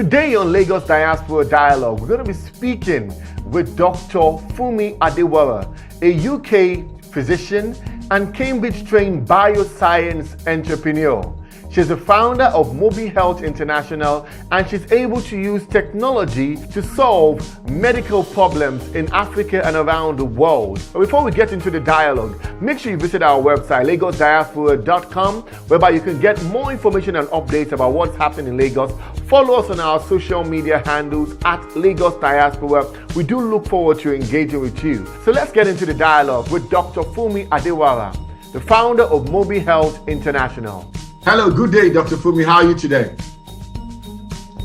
Today on Lagos Diaspora Dialogue, we're going to be speaking with Dr. Funmi Adewara, a UK physician and Cambridge-trained bioscience entrepreneur. She's the founder of Mobil Health International, and she's able to use technology to solve medical problems in Africa and around the world. But before we get into the dialogue, make sure you visit our website, lagosdiaspora.com, whereby you can get more information and updates about what's happening in Lagos. Follow us on our social media handles at Lagos Diaspora. We do look forward to engaging with you. So let's get into the dialogue with Dr. Funmi Adewara, the founder of Mobil Health International. Hello, good day, Dr. Funmi. How are you today?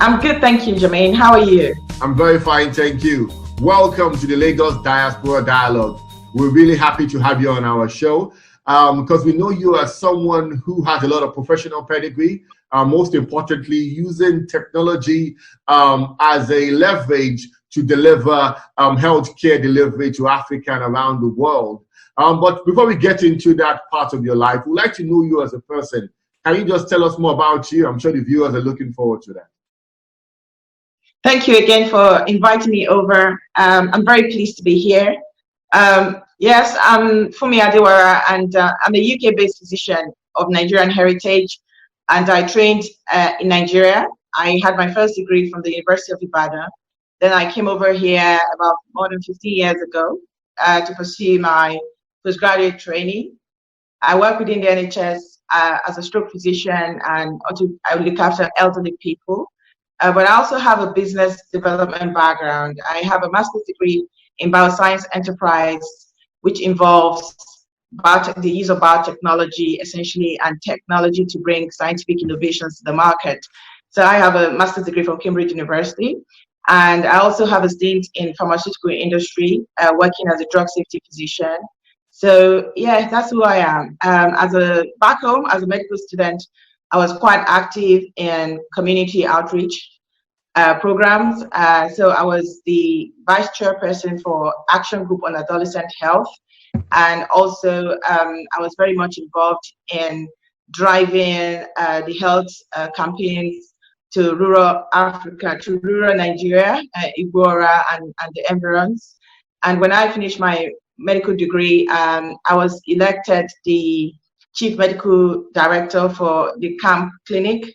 I'm good, thank you, Jermaine. How are you? I'm very fine, thank you. Welcome to the Lagos Diaspora Dialogue. We're really happy to have you on our show because we know you are someone who has a lot of professional pedigree, most importantly, using technology as a leverage to deliver healthcare delivery to Africa and around the world. But before we get into that part of your life, we'd like to know you as a person. Can you just tell us more about you? I'm sure the viewers are looking forward to that. Thank you again for inviting me over. I'm very pleased to be here. Yes, I'm Funmi Adewara, and I'm a UK-based physician of Nigerian heritage, and I trained in Nigeria. I had my first degree from the University of Ibadan. Then I came over here about more than 15 years ago to pursue my postgraduate training. I work within the NHS as a stroke physician, and also I look after elderly people. But I also have a business development background. I have a master's degree in Bioscience Enterprise, which involves the use of biotechnology, essentially, and technology to bring scientific innovations to the market. So I have a master's degree from Cambridge University, and I also have a stint in pharmaceutical industry, working as a drug safety physician. So yeah, that's who I am. Back home, as a medical student, I was quite active in community outreach programs. So I was the vice chairperson for Action Group on Adolescent Health. And also I was very much involved in driving the health campaigns to rural Africa, to rural Nigeria, Adewara and the environs. And when I finished my medical degree, I was elected the Chief Medical Director for the camp clinic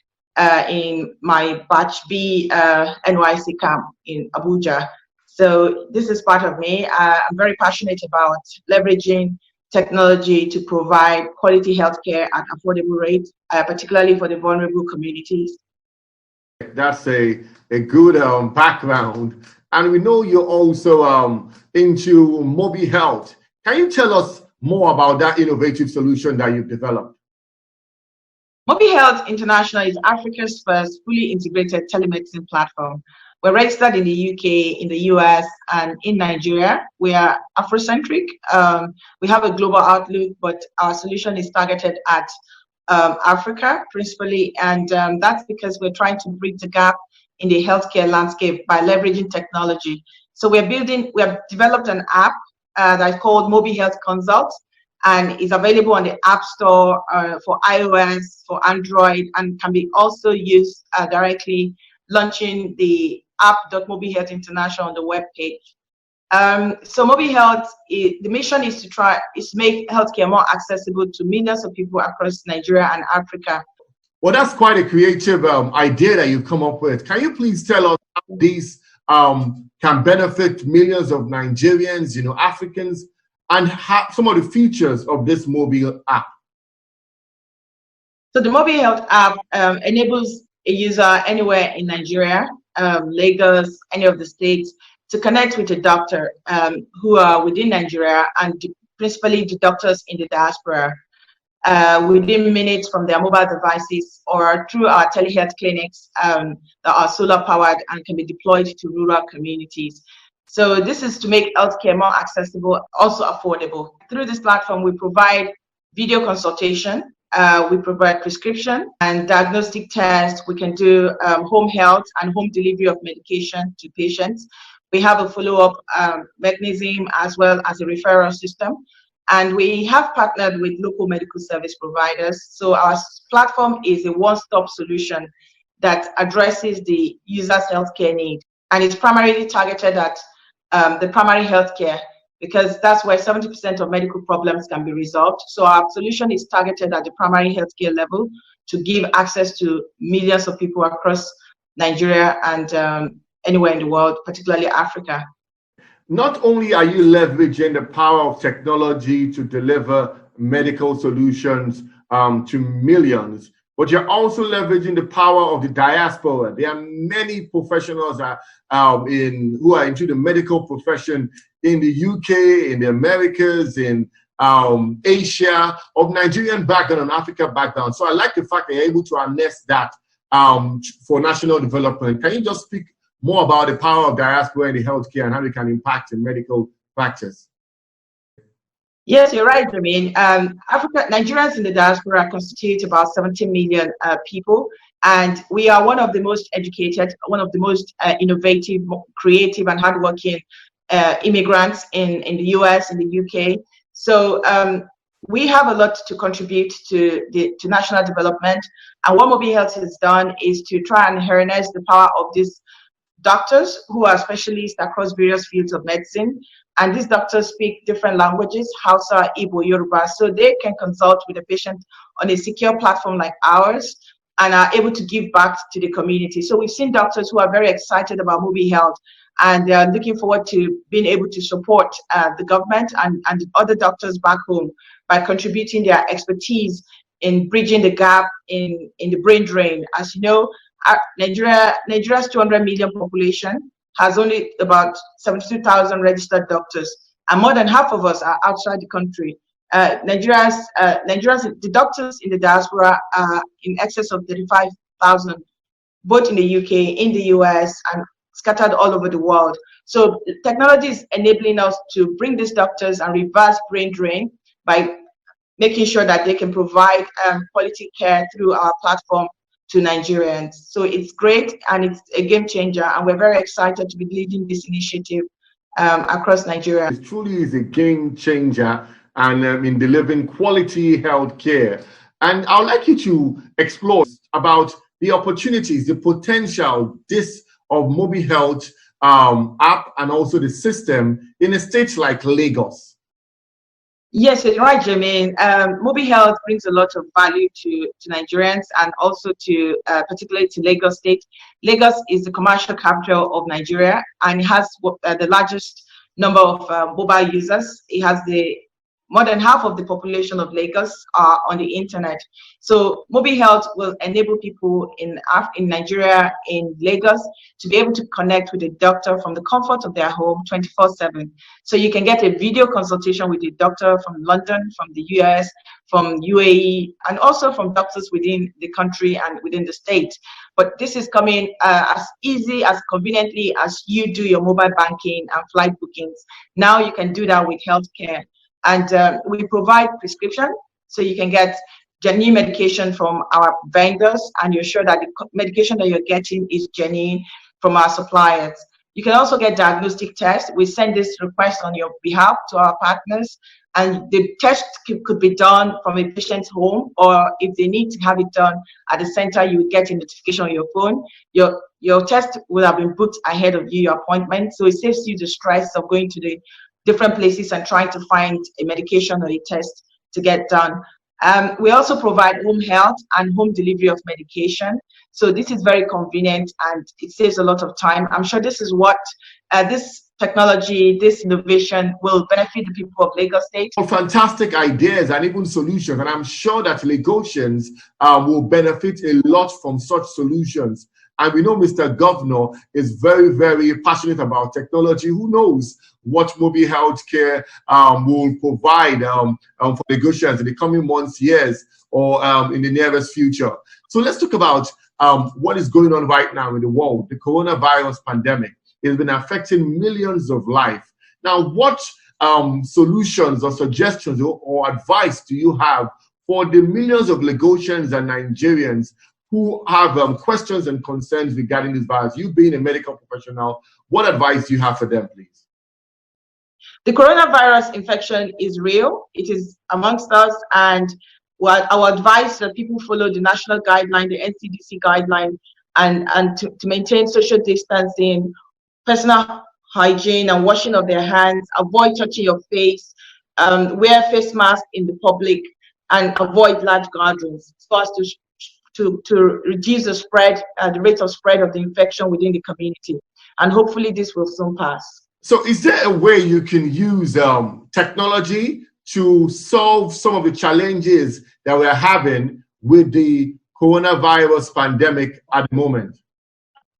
in my Batch B NYC camp in Abuja. So this is part of me. I'm very passionate about leveraging technology to provide quality healthcare at affordable rates, particularly for the vulnerable communities. That's a good background. And we know you're also into Mobil Health. Can you tell us more about that innovative solution that you've developed? Mobil Health International is Africa's first fully integrated telemedicine platform. We're registered in the UK, in the US, and in Nigeria. We are Afrocentric. We have a global outlook, but our solution is targeted at Africa principally, and that's because we're trying to bridge the gap in the healthcare landscape by leveraging technology. So we have developed an app that's called Mobil Health Consult, and is available on the App Store for iOS, for Android, and can be also used directly, launching the app.Mobil Health International on the web page. So Mobil Health, the mission is to make healthcare more accessible to millions of people across Nigeria and Africa. Well, that's quite a creative idea that you've come up with. Can you please tell us how these can benefit millions of Nigerians, Africans, and some of the features of this Mobil app? So the Mobil Health app enables a user anywhere in Nigeria, Lagos, any of the states, to connect with a doctor who are within Nigeria, and principally the doctors in the diaspora, within minutes from their mobile devices or through our telehealth clinics that are solar powered and can be deployed to rural communities. So this is to make healthcare more accessible, also affordable. Through this platform, we provide video consultation, we provide prescription and diagnostic tests. We can do home health and home delivery of medication to patients. We have a follow-up mechanism as well as a referral system. And we have partnered with local medical service providers. So our platform is a one-stop solution that addresses the user's healthcare need. And it's primarily targeted at the primary healthcare, because that's where 70% of medical problems can be resolved. So our solution is targeted at the primary healthcare level to give access to millions of people across Nigeria and anywhere in the world, particularly Africa. Not only are you leveraging the power of technology to deliver medical solutions to millions, but you're also leveraging the power of the diaspora. There are many professionals who are into the medical profession in the UK, in the Americas, in Asia, of Nigerian background and Africa background. So I like the fact that you're able to harness that for national development. Can you just speak more about the power of diaspora in the healthcare and how it can impact in medical practice? Yes, you're right, Jermaine. Nigerians in the diaspora constitute about 70 million people, and we are one of the most educated, one of the most innovative, creative, and hardworking immigrants in the US, in the UK. So we have a lot to contribute to national development. And what Mobil Health has done is to try and harness the power of these doctors who are specialists across various fields of medicine. And these doctors speak different languages, Hausa, Igbo, Yoruba, so they can consult with the patient on a secure platform like ours and are able to give back to the community. So we've seen doctors who are very excited about Mobil Health, and they are looking forward to being able to support the government and other doctors back home by contributing their expertise in bridging the gap in the brain drain. As you know, Nigeria's 200 million population has only about 72,000 registered doctors, and more than half of us are outside the country. The doctors in the diaspora are in excess of 35,000, both in the UK, in the US, and scattered all over the world. So technology is enabling us to bring these doctors and reverse brain drain by making sure that they can provide quality care through our platform to Nigerians. So it's great, and it's a game changer, and we're very excited to be leading this initiative across Nigeria. It truly is a game changer and in delivering quality health care. And I'd like you to explore about the opportunities, the potential of Mobil Health app and also the system in a state like Lagos. Yes, you're right, Jermaine. Mobil Health brings a lot of value to Nigerians, and also to particularly to Lagos State. Lagos is the commercial capital of Nigeria, and it has the largest number of mobile users. It has more than half of the population of Lagos are on the internet. So Mobil Health will enable people in Nigeria, in Lagos, to be able to connect with a doctor from the comfort of their home 24/7. So you can get a video consultation with a doctor from London, from the US, from UAE, and also from doctors within the country and within the state. But this is coming as easy, as conveniently as you do your mobile banking and flight bookings. Now you can do that with healthcare. And we provide prescription, so you can get genuine medication from our vendors, and you're sure that the medication that you're getting is genuine from our suppliers. You can also get diagnostic tests. We send this request on your behalf to our partners, and the test could be done from a patient's home, or if they need to have it done at the center, you will get a notification on your phone. Your test will have been booked ahead of your appointment, so it saves you the stress of going to the different places and trying to find a medication or a test to get done. We also provide home health and home delivery of medication. So this is very convenient, and it saves a lot of time. I'm sure this is what this technology, this innovation will benefit the people of Lagos State. Fantastic ideas and even solutions. And I'm sure that Lagosians will benefit a lot from such solutions. And we know Mr. Governor is very, very passionate about technology. Who knows what Mobil Healthcare will provide for Lagosians in the coming months, years, or in the nearest future. So let's talk about what is going on right now in the world. The coronavirus pandemic has been affecting millions of lives. Now, what solutions or suggestions or advice do you have for the millions of Lagosians and Nigerians who have questions and concerns regarding this virus? You being a medical professional, what advice do you have for them, please? The coronavirus infection is real. It is amongst us, and our advice that people follow the national guideline, the NCDC guideline, and to maintain social distancing, personal hygiene and washing of their hands, avoid touching your face, wear face masks in the public, and avoid large gatherings so as to reduce the spread, the rate of spread of the infection within the community. And hopefully this will soon pass. So is there a way you can use technology to solve some of the challenges that we're having with the coronavirus pandemic at the moment?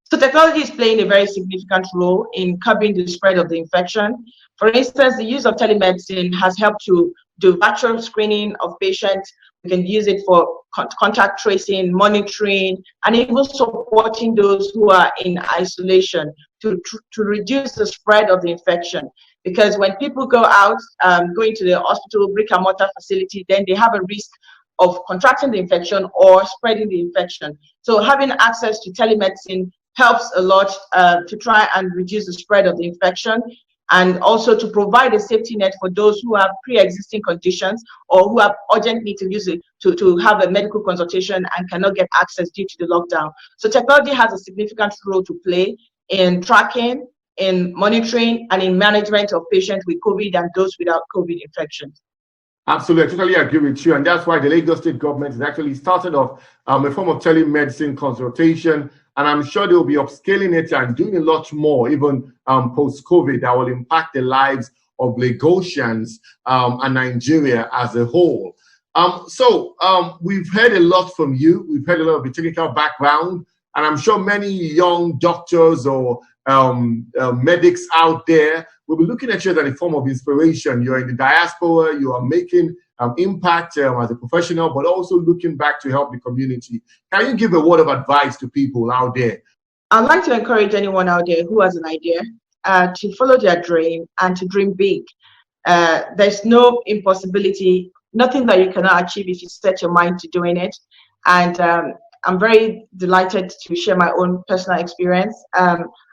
So technology is playing a very significant role in curbing the spread of the infection. For instance, the use of telemedicine has helped to do virtual screening of patients. We can use it for contact tracing, monitoring, and even supporting those who are in isolation to reduce the spread of the infection. Because when people go out, going to the hospital, brick and mortar facility, then they have a risk of contracting the infection or spreading the infection. So having access to telemedicine helps a lot to try and reduce the spread of the infection, and also to provide a safety net for those who have pre-existing conditions or who have urgent need to use it to have a medical consultation and cannot get access due to the lockdown. So technology has a significant role to play in tracking, in monitoring, and in management of patients with COVID and those without COVID infections. Absolutely, I totally agree with you. And that's why the Lagos State government has actually started off a form of telemedicine consultation. And I'm sure they will be upscaling it and doing a lot more, even post-COVID, that will impact the lives of Lagosians and Nigeria as a whole. So we've heard a lot from you. We've heard a lot of the technical background. And I'm sure many young doctors or medics out there will be looking at you as a form of inspiration. You're in the diaspora, you are making impact as a professional, but also looking back to help the community. Can you give a word of advice to people out there? I'd like to encourage anyone out there who has an idea to follow their dream and to dream big. There's no impossibility, nothing that you cannot achieve if you set your mind to doing it. And I'm very delighted to share my own personal experience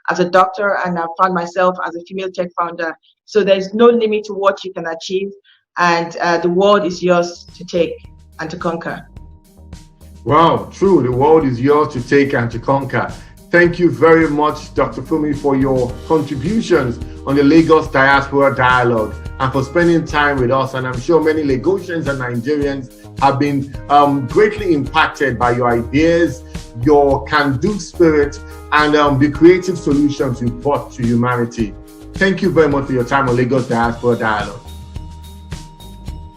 as a doctor, and I found myself as a female tech founder. So there's no limit to what you can achieve, and the world is yours to take and to conquer. Wow, true. The world is yours to take and to conquer. Thank you very much, Dr. Funmi, for your contributions on the Lagos Diaspora Dialogue and for spending time with us. And I'm sure many Lagosians and Nigerians have been greatly impacted by your ideas, your can-do spirit, and the creative solutions you brought to humanity. Thank you very much for your time on Lagos Diaspora Dialogue.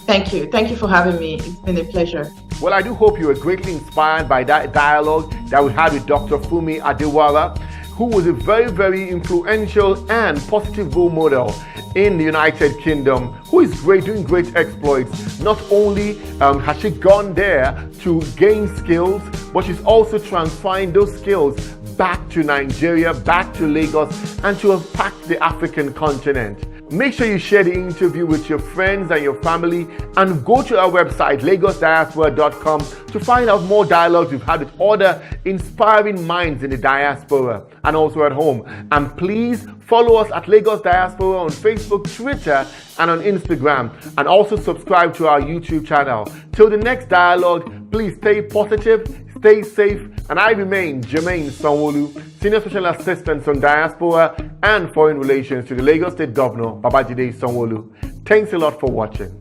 Thank you. Thank you for having me. It's been a pleasure. Well, I do hope you were greatly inspired by that dialogue that we had with Dr. Funmi Adewara, who was a very, very influential and positive role model in the United Kingdom, who is doing great exploits. Not only has she gone there to gain skills, but she's also transferring those skills back to Nigeria, back to Lagos, and to impact the African continent. Make sure you share the interview with your friends and your family, and go to our website, lagosdiaspora.com, to find out more dialogues we've had with other inspiring minds in the diaspora and also at home. And please follow us at Lagos Diaspora on Facebook, Twitter, and on Instagram, and also subscribe to our YouTube channel. Till the next dialogue, please stay positive, stay safe, and I remain Jermaine Sanwo-Olu, Senior Special Assistant on Diaspora and Foreign Relations to the Lagos State Governor, Babajide Sanwo-Olu. Thanks a lot for watching.